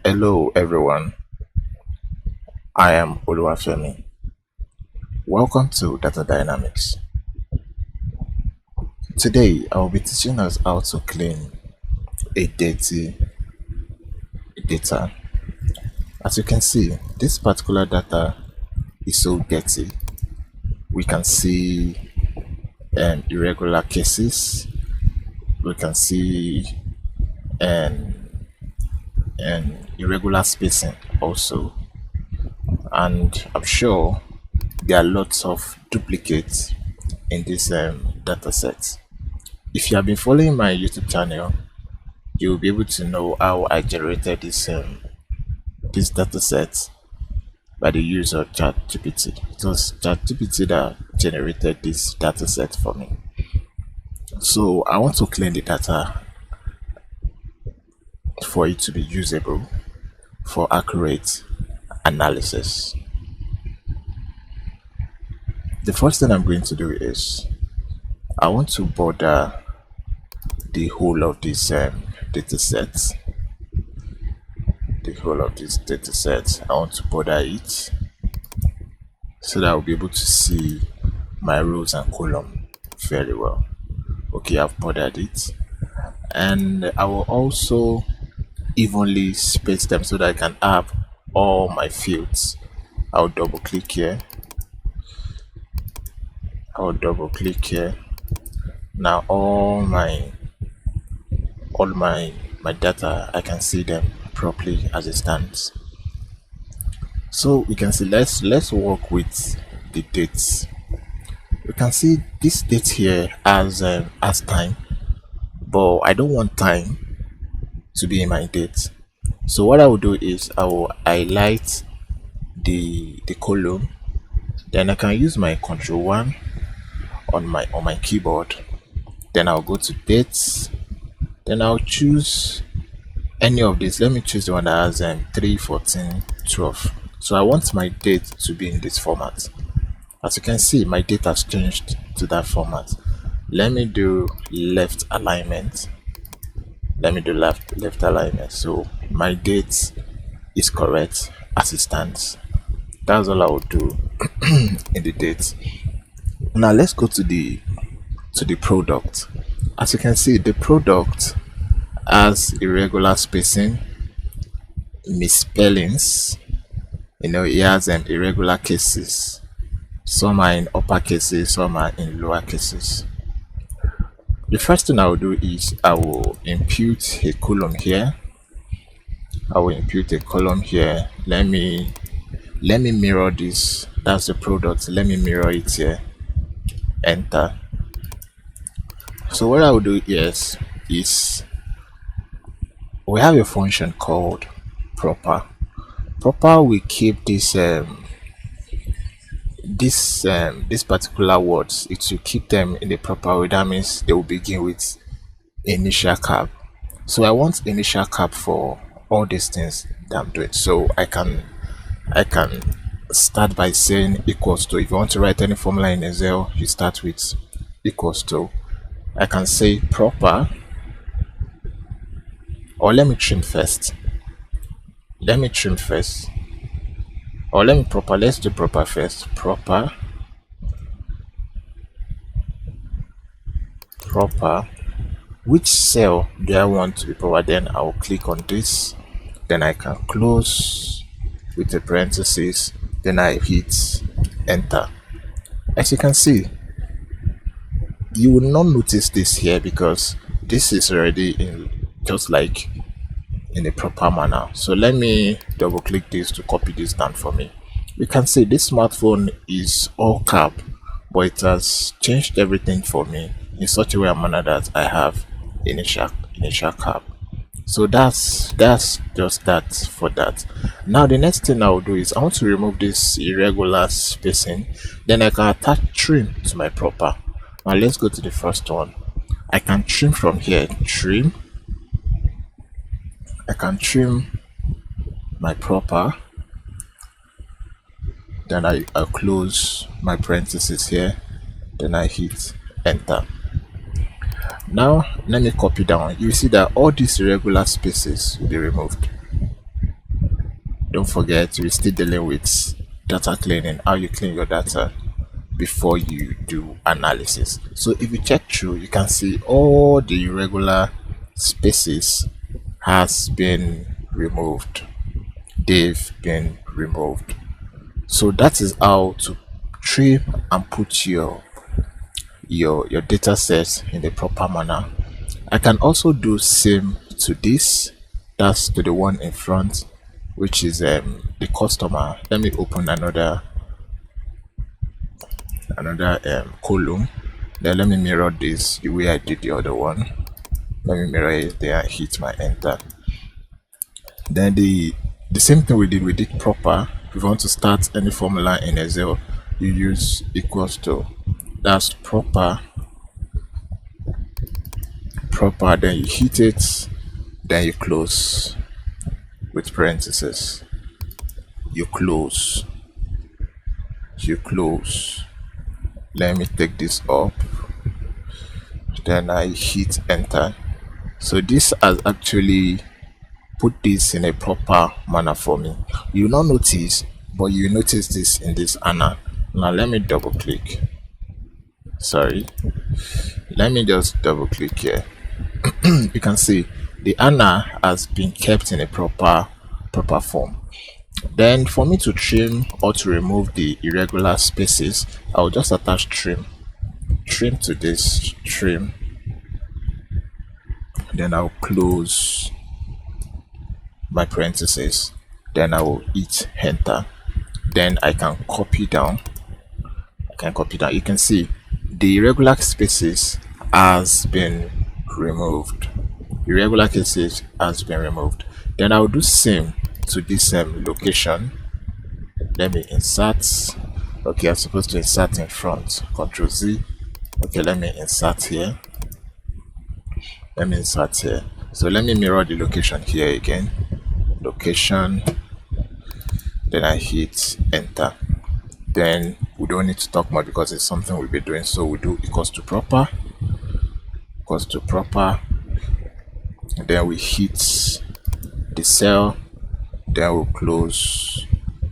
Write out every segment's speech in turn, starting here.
Hello everyone, I am Oluwafemi. Welcome to Data Dynamics. Today I will be teaching us how to clean a dirty data. As you can see, this particular data is so dirty. We can see irregular cases, we can see and irregular spacing also, and I'm sure there are lots of duplicates in this data set. If you have been following my YouTube channel, you'll be able to know how I generated this data set by the use of ChatGPT. It was ChatGPT that generated this data set for me. So I want to clean the data for it to be usable for accurate analysis. The first thing I'm going to do is I want to border the whole of this data set. I want to border it so that I'll be able to see my rows and column very well. Okay, I've bordered it, and I will also evenly space them so that I can have all my fields. I'll double click here. Now all my data, I can see them properly as it stands. So we can see, let's work with the dates. We can see this date here as time, but I don't want time to be in my date. So what I will do is I will highlight the column, then I can use my Ctrl 1 on my keyboard, then I'll go to dates, then I'll choose any of these. Let me choose the one that has 3, 14, 12. So I want my date to be in this format. As you can see, my date has changed to that format. Let me do left alignment. So my date is correct as it stands. That's all I will do in the date. Now let's go to the product. As you can see, the product has irregular spacing, misspellings. It has irregular cases. Some are in upper cases, some are in lower cases. The first thing I will do is I will impute a column here. Let me mirror this. That's the product. Let me mirror it here. Enter. So what I will do is we have a function called proper. Proper will keep this particular words. It will keep them in the proper way. That means they will begin with initial cap. So I want initial cap for all these things that I'm doing. So I can start by saying equals to. If you want to write any formula in Excel, you start with equals to. I can say proper, or let me trim first. Or let me proper. Let's do proper first. Proper. Which cell do I want to be proper? Then I'll click on this. Then I can close with the parentheses. Then I hit enter. As you can see, you will not notice this here because this is already in just like in a proper manner. So let me double click this to copy this down for me. You can see this smartphone is all cap, but it has changed everything for me in such a way and manner that I have initial cap. So that's just that for that. Now the next thing I will do is I want to remove this irregular spacing. Then I can attach trim to my proper. Now let's go to the first one. I can trim from here. I can trim my proper. Then I'll close my parentheses here. Then I hit enter. Now let me copy down. You see that all these irregular spaces will be removed. don't forget we're still dealing with data cleaning, how you clean your data before you do analysis. So if you check through, you can see all the irregular spaces has been removed. They've been removed. So that is how to trim and put your data sets in the proper manner. I can also do same to this, that's to the one in front, which is the customer. Let me open another column. Then let me mirror this the way I did the other one. Let me mirror it there and hit my enter. Then the same thing we did proper. If you want to start any formula in Excel, you use equals to, that's proper, then you hit it, then you close with parentheses. You close. Let me take this up, then I hit enter. So this has actually put this in a proper manner for me. You will not notice, but you notice this in this Anna. Now let me double click. Sorry, let me just double click here. You can see the Anna has been kept in a proper form. Then for me to trim or to remove the irregular spaces, I'll just attach trim to this trim, then I'll close my parentheses, then I will hit enter. Then I can copy down. You can see the irregular spaces has been removed. Irregular cases has been removed. Then I'll do same to this location. Let me insert. Okay, I'm supposed to insert in front. Control Z. Okay, let me insert here. So let me mirror the location here again. Location. Then I hit enter. Then we don't need to talk much because it's something we'll be doing. So we do equals to proper. And then we hit the cell. Then we'll close.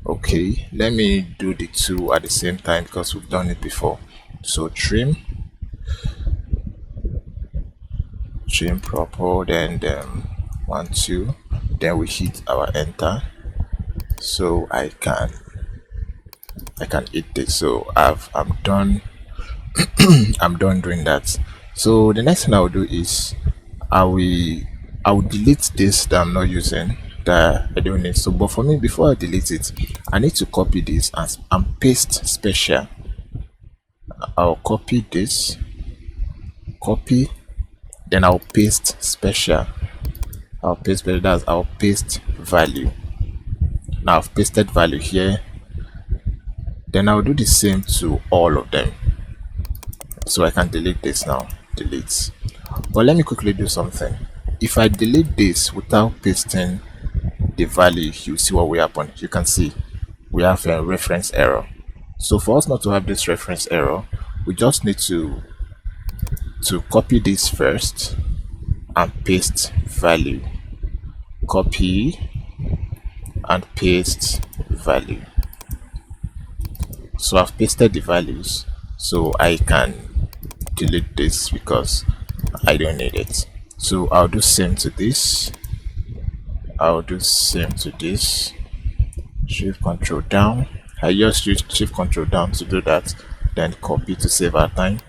Okay, let me do the two at the same time because we've done it before. So trim proper, then 1 2, then we hit our enter. So I can hit this. So I'm done. I'm done doing that. So the next thing I'll do is I will delete this that I'm not using, that I don't need. So but for me, before I delete it, I need to copy this and paste special. I'll copy this, then I'll paste special. I'll paste value. Now I've pasted value here. Then I'll do the same to all of them. So I can delete this now. Delete. But let me quickly do something. If I delete this without pasting the value, you see what will happen. You can see we have a reference error. So for us not to have this reference error, we just need to copy this first and paste value. Copy and paste value. So I've pasted the values, so I can delete this because I don't need it. So I'll do same to this. Shift control down. I just use shift control down to do that. Then copy to save our time.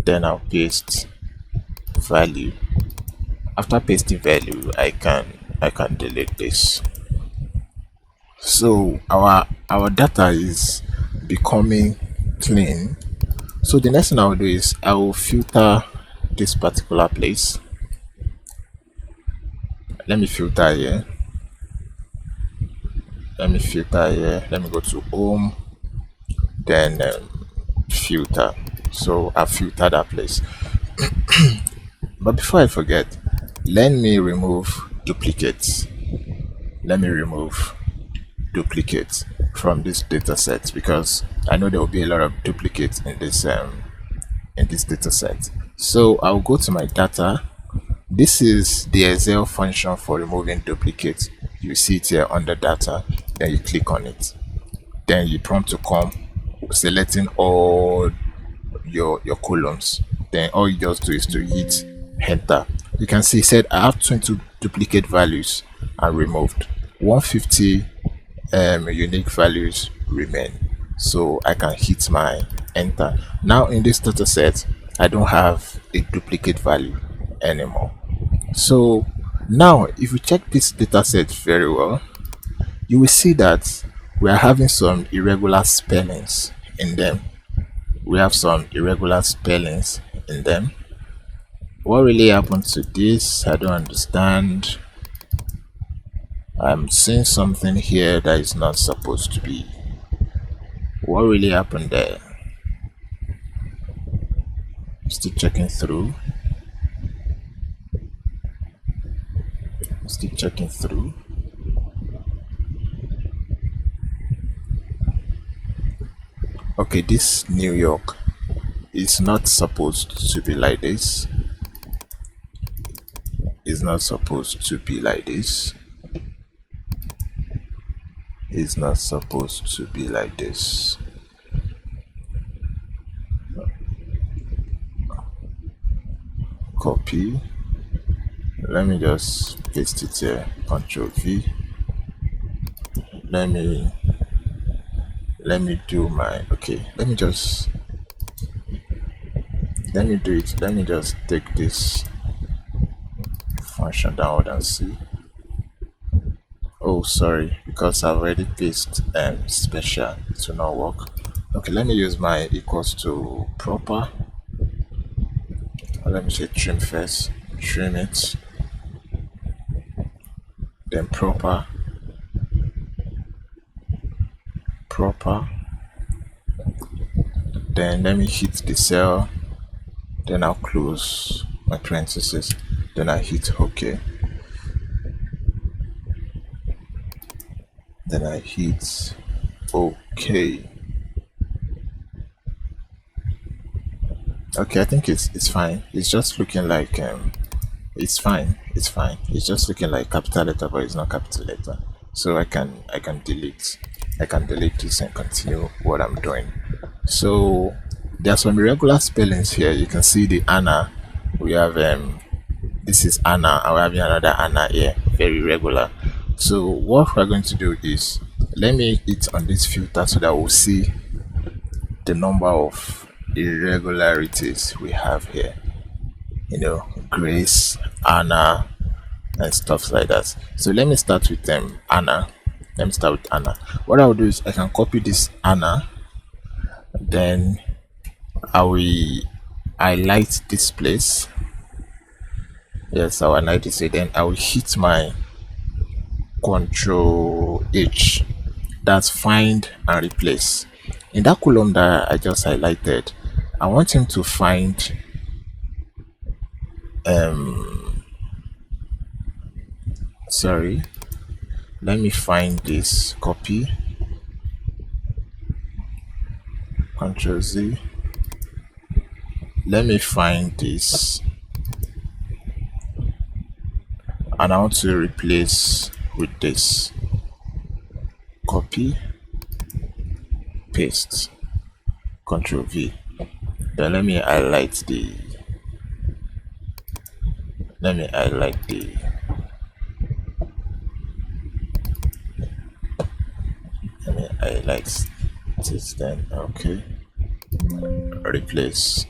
Then I'll paste value. After pasting value, I can delete this. So our data is becoming clean. So the next thing I will do is I will filter this particular place. Let me filter here. Let me go to home, then filter. So I filter that place. But before I forget, let me remove duplicates. From this data set because I know there will be a lot of duplicates in this data set. So I'll go to my data. This is the Excel function for removing duplicates. you see it here under data, then you click on it, then you prompt to come selecting all your columns. Then all you just do is to hit enter. You can see it said I have 20 duplicate values and removed 150 unique values remain, so I can hit my enter. Now in this data set I don't have a duplicate value anymore. So now if you check this data set very well, you will see that we are having some irregular spellings in them. We have some irregular spellings in them. What really happened to this? I don't understand. I'm seeing something here that is not supposed to be. What really happened there? Still checking through. Still checking through. Okay, this New York is not supposed to be like this. It's not supposed to be like this. It's not supposed to be like this. Copy. Let me just paste it here. Control V. Let me do my, okay, let me do it. Let me just take this function downward and see. Oh, sorry, because I've already pasted special, it will not work. Okay, let me use my equals to proper. Let me say trim first, trim it, then proper, then let me hit the cell, then I'll close my parentheses, then I hit OK, then I hit OK. Okay, I think it's fine. It's just looking like it's fine. It's just looking like capital letter, but it's not capital letter. So I can delete this and continue what I'm doing. So there are some irregular spellings here. You can see the Anna. We have this is Anna, and we're having another Anna here, very irregular. So what we're going to do is, let me hit on this filter so that we'll see the number of irregularities we have here. You know, Grace, Anna, and stuff like that. So let me start with Anna. Let me start with Anna. What I'll do is I can copy this Anna, then I will highlight this place. Yes, I will highlight this, then I will hit my Control H. That's find and replace. In that column that I just highlighted, I want him to find sorry, let me find this, copy, Control Z. Let me find this, and I want to replace with this, copy, paste, Control V. Then let me highlight the let me highlight this, then okay, replace.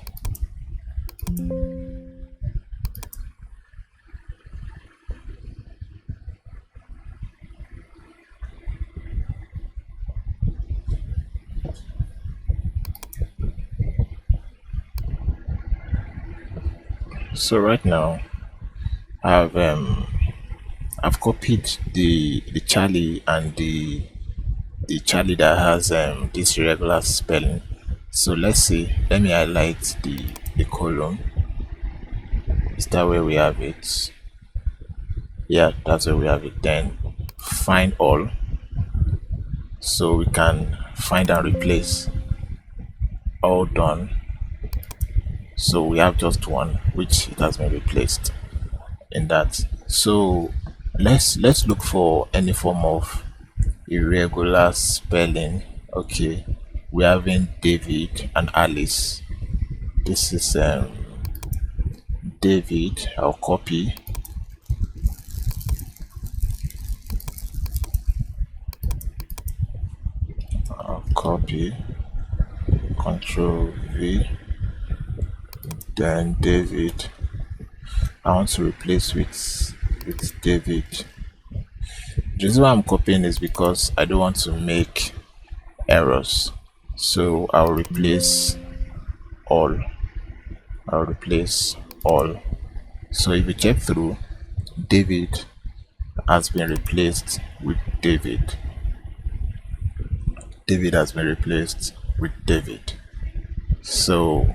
So right now I've copied the Charlie and the Charlie that has this irregular spelling. So let's see, let me highlight the column. Is that where we have it? Yeah, that's where we have it. Then find all, so we can find and replace. All done. So we have just one, which it has been replaced in that. So Let's look for any form of irregular spelling. Okay, we're having David and Alice. This is David. I'll copy, Control V, then David. I want to replace with David. The reason why I'm copying is because I don't want to make errors. So all. I'll replace all. So if you check through, David has been replaced with David. David has been replaced with David. So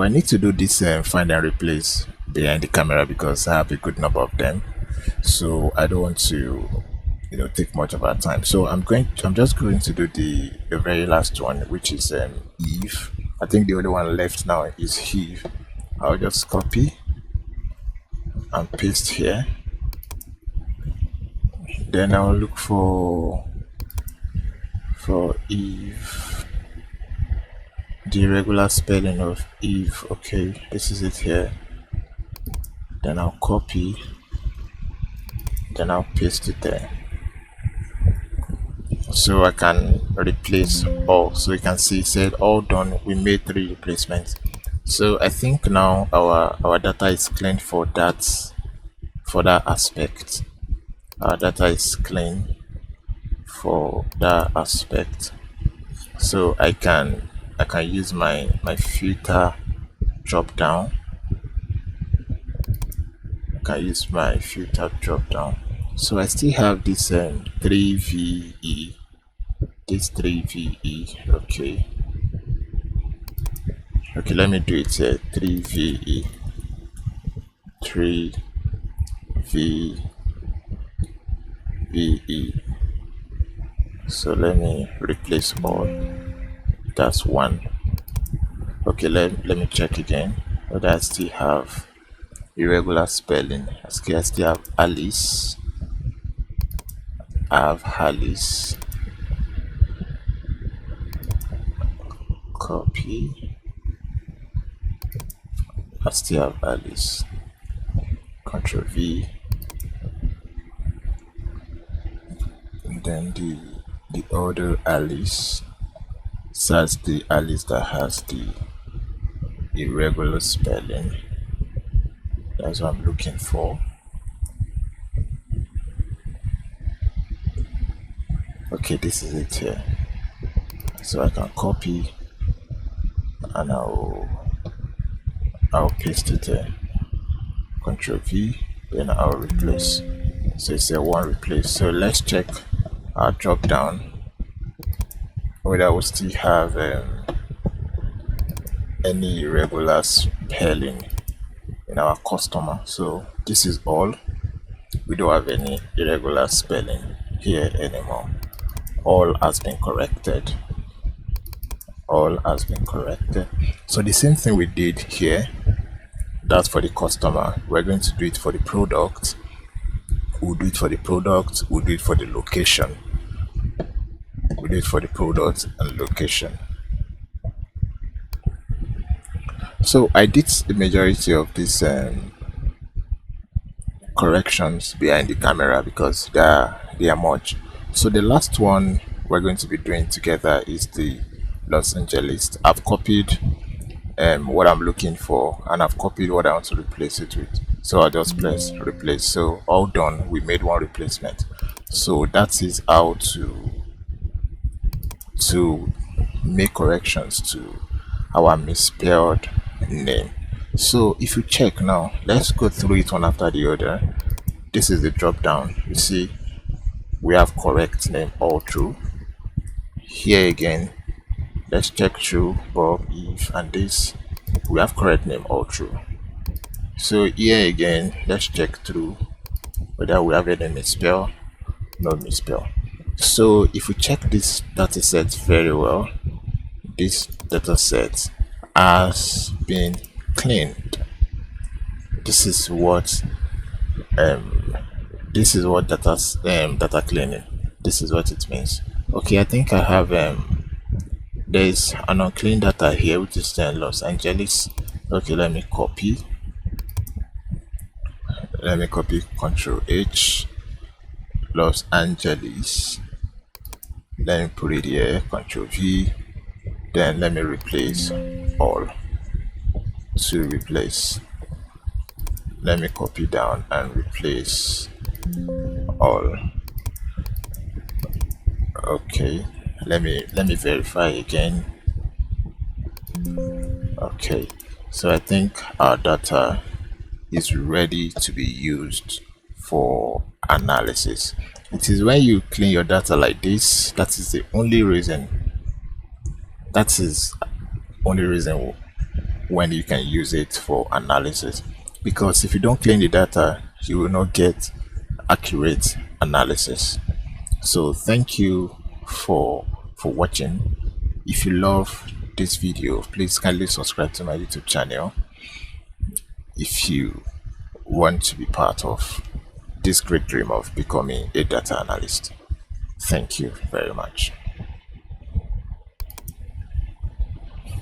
I need to do this find and replace behind the camera because I have a good number of them. So I don't want to take much of our time. So I'm just going to do the very last one, which is Eve. I think the only one left now is Eve. I'll just copy and paste here. Then I'll look for Eve, the regular spelling of Eve. Okay, this is it here. Then I'll copy, then I'll paste it there. So I can replace all. So you can see it said all done. We made 3 replacements. So I think now our data is clean for that aspect. Our data is clean for that aspect. So I can use my filter drop down. I can use my filter drop down. So I still have this 3VE. This 3VE. Okay, let me do it here. 3VE. 3VE. So let me replace all. That's 1. Okay, let me check again whether I still have irregular spelling. I still have Alice. I have Alice. Copy. I still have Alice. Control V. And then the other Alice. So that's the Alice that has the irregular spelling. That's what I'm looking for. Okay, this is it here. So I can copy and I'll paste it here. Control V, then I'll replace. So it's a 1 replace. So let's check our drop down whether we still have any irregular spelling in our customer. So this is all. We don't have any irregular spelling here anymore. All has been corrected. All has been corrected. So the same thing we did here, that's for the customer. We're going to do it for the product. We'll do it for the product. We'll do it for the location. We'll do it for the product and location. So I did the majority of these corrections behind the camera because they are much. So the last one we're going to be doing together is the Los Angeles. I've copied what I'm looking for and I've copied what I want to replace it with. So I'll just press replace. So all done. We made 1 replacement. So that is how to make corrections to our misspelled name. So if you check now, let's go through it one after the other. This is the drop down. You see we have correct name all true. Here again, let's check true, Bob, Eve, and this we have correct name all true. So here again, let's check through whether we have any misspell, no misspell. So if we check this data set very well, this data set has been cleaned. This is what um data cleaning, this is what it means. Okay, I think I have there's an unclean data here, which is Los Angeles. Okay, let me copy Control H, Los Angeles. Let me put it here, Control V. Then let me replace all to replace. Let me copy down and replace all. Okay, let me verify again. Okay, so I think our data is ready to be used for analysis. It is when you clean your data like this, that is the only reason, that is only reason when you can use it for analysis. Because if you don't clean the data, you will not get accurate analysis. So thank you for watching. If you love this video, please kindly subscribe to my YouTube channel if you want to be part of this great dream of becoming a data analyst. Thank you very much.